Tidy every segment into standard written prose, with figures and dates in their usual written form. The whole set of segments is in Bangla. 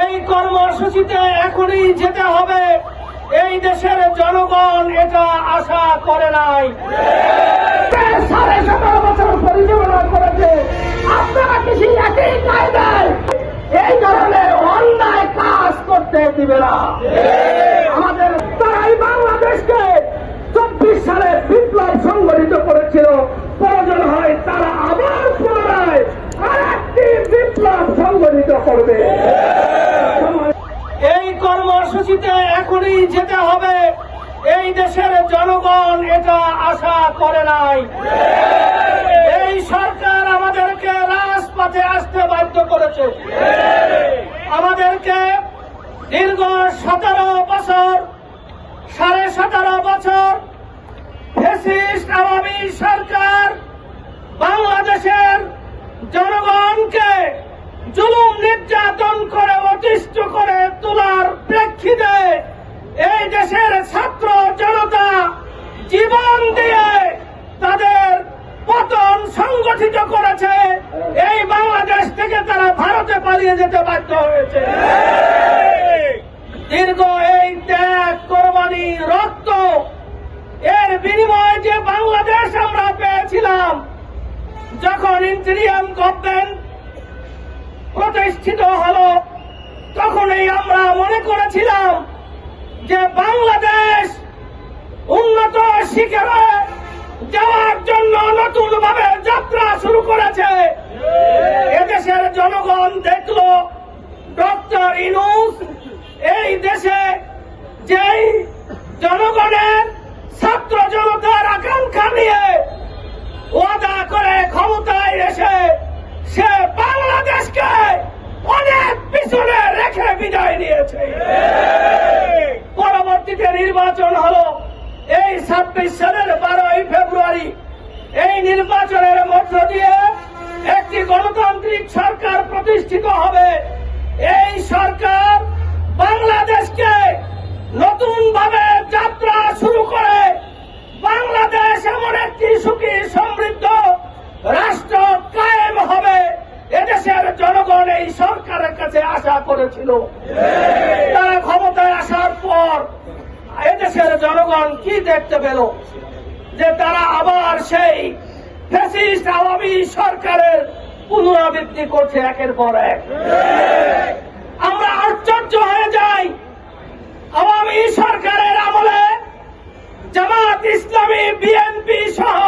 এই কর্মসূচিতে এখনই যেতে হবে, এই দেশের জনগণ এটা আশা করে নাই। 17.5 বছর পরিচালনা করেছে, আপনারা কিছু একই কায়দায় এই ধরনের অন্যায় কাজ করতে দিবে না। আমাদের তারাই বাংলাদেশকে 24 সালে বিপ্লব সংগঠিত করেছিল, প্রয়োজন হয় তারা আবার পুনরায় আরেকটি বিপ্লব সংগঠিত করবে। এই কর্মসূচিতে এখনই যেতে হবে, এই দেশের জনগণ এটা আশা করে নাই। এই সরকার আমাদেরকে রাজপথে আসতে বাধ্য করেছে। আমাদেরকে দীর্ঘ 17 বছর 17.5 বছর ফ্যাসিস্ট আওয়ামী সরকার বাংলাদেশের জনগণকে জুলুম নির্যাতন করে অতিষ্ঠ করে তোলার প্রেক্ষিতে এই দেশের ছাত্র জনতা জীবন দিয়ে তাদের পতন সংগঠিত করেছে। এই বাংলাদেশ থেকে তারা ভারতে পালিয়ে যেতে বাধ্য হয়েছে। দীর্ঘ এই ত্যাগ, কোরবানি, রক্ত এর বিনিময়ে যে বাংলাদেশ আমরা পেয়েছিলাম, যখন ইন্টেরিয়াম গভর্নমেন্ট প্রতিষ্ঠিত হলো, তখনই আমরা মনে করেছিলাম যে বাংলাদেশ উন্নত শিখরে যাওয়ার জন্য নতুন ভাবে যাত্রা শুরু করেছে। এদেশের জনগণ দেখল ডক্টর ইউনূস এই দেশে যেই জনগণের ছাত্র জনতার আকাঙ্ক্ষা নিয়ে ওয়াদা করে ক্ষমতায় এসে সে বাংলাদেশকে অনেক পিছনে রেখে বিদায় নিয়েছে। পরবর্তীতে নির্বাচন হলো এই 26 সালের 12ই ফেব্রুয়ারি। এই নির্বাচনের মধ্য দিয়ে একটি গণতান্ত্রিক সরকার প্রতিষ্ঠিত হবে। এই সরকার বাংলাদেশকে নতুন ভাবে যাত্রা শুরু করে বাংলাদেশ এমন একটি সুখী সমৃদ্ধ রাষ্ট্র কায়েম হবে, এদেশের জনগণ এই সরকারের কাছে আশা করেছিল। তারা ক্ষমতায় আসার পর এদেশের জনগণ কি দেখতে পেল? যে তারা আবার সেই ফ্যাসিস্ট আওয়ামী সরকারের পুনরাবৃত্তি করছে একের পর এক। আমরা আশ্চর্য হয়ে যাই। আওয়ামী সরকারের আমলে জামাত ইসলামী, বিএনপি সহ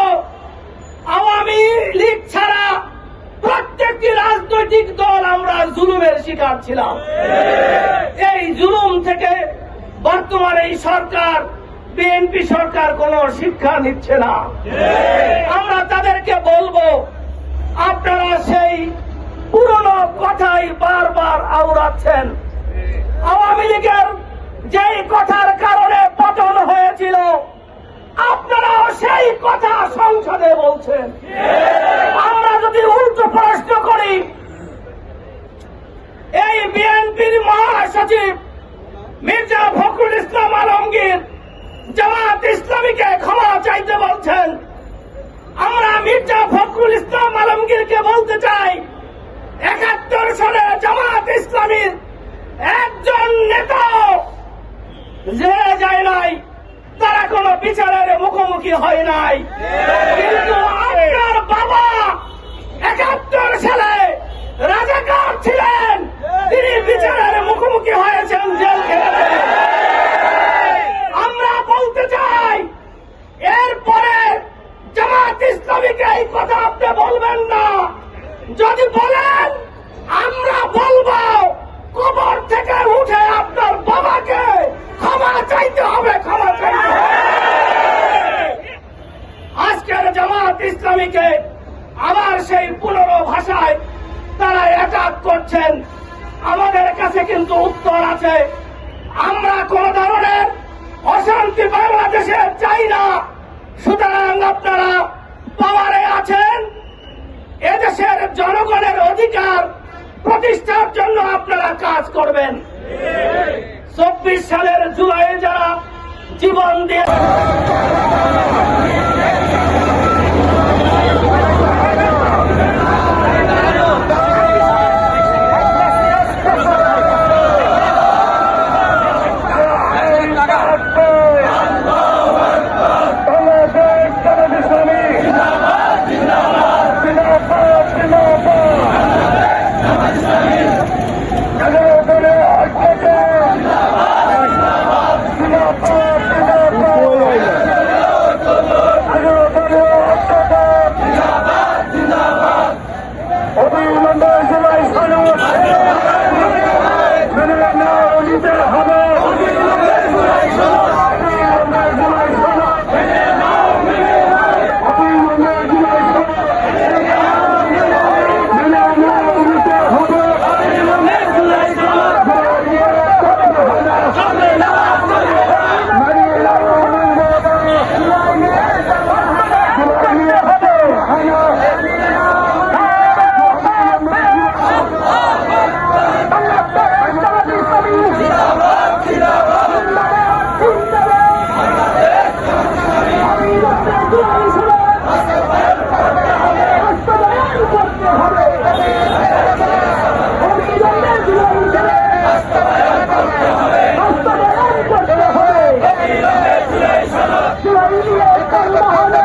আওয়ামী লীগ ছাড়া প্রত্যেকটি রাজনৈতিক দল আমরা জুলুমের শিকার ছিলাম। এই জুলুম থেকে বর্তমানে এই সরকার, বিএনপি সরকার কোন শিক্ষা নিচ্ছে না। আমরা তাদেরকে বলবো, আপনারা সেই পুরনো কথাই বারবার আওড়াচ্ছেন। আওয়ামী লীগের যেই কথার কারণে পতন হয়েছিল, আপনারাও সেই কথা সংসদে বলছেন। আমরা যদি উল্টো প্রশ্ন করি, এই বিএনপির মহাসচিব মির্জা ফখরুল ইসলাম আলমগীর জামাত ইসলামীকে ক্ষমা চাইতে বলছেন। আমরা মির্জা ফখরুল ইসলাম আলমগীরকে বলতে চাই, 71 সালে জামাত ইসলামীর একজন নেতাও জেলে যায় নাই, তারা কোন বিচারের মুখোমুখি হয় নাই। কিন্তু আপনার বাবা 71 সালে রাজাকার ছিলেন, তিনি বিচারের মুখোমুখি হয়েছেন, জেল খেটেছেন। আমরা বলতে চাই, এরপরে জামাত ইসলামীকে এই কথা আপনি বলবেন না। যদি বলেন, আমরা বলবো কবর থেকে উঠে আপনার বাবাকে ক্ষমা চাইতে হবে, ক্ষমা চাইতে হবে। আজকের জামাত ইসলামীকে আবার সেই পুনরো ভাষায় তারা অ্যাটাক করছেন। আমাদের কাছে কিন্তু উত্তর আছে। আমরা কোন ধরনের অশান্তি বাংলাদেশে চাই না। সুতরাং আপনারা পাওয়ারে আছেন, এদেশের জনগণের অধিকার প্রতিষ্ঠার জন্য আপনারা কাজ করবেন। 24 সালের জুলাই যারা জীবন দিয়ে যানবাহনে